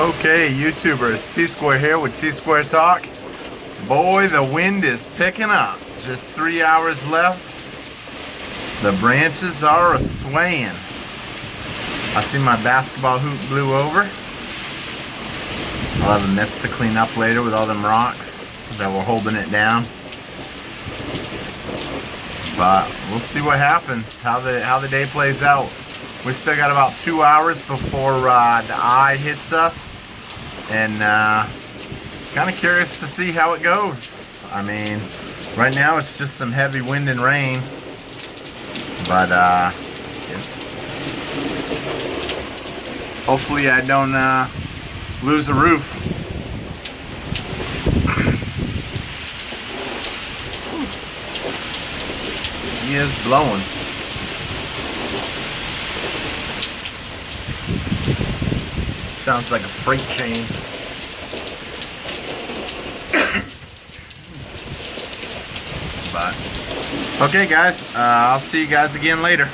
Okay, YouTubers, T-Square here with T-Square Talk. Boy, the wind is picking up. Just 3 hours left. The branches are a-swaying. I see my basketball hoop blew over. I'll have a mess to clean up later with all them rocks that were holding it down. But we'll see what happens, how the day plays out. We still got about 2 hours before the eye hits us, and kind of curious to see how it goes. I mean, right now it's just some heavy wind and rain, but hopefully I don't lose the roof. He is blowing. Sounds like a freight train. But okay guys, I'll see you guys again later.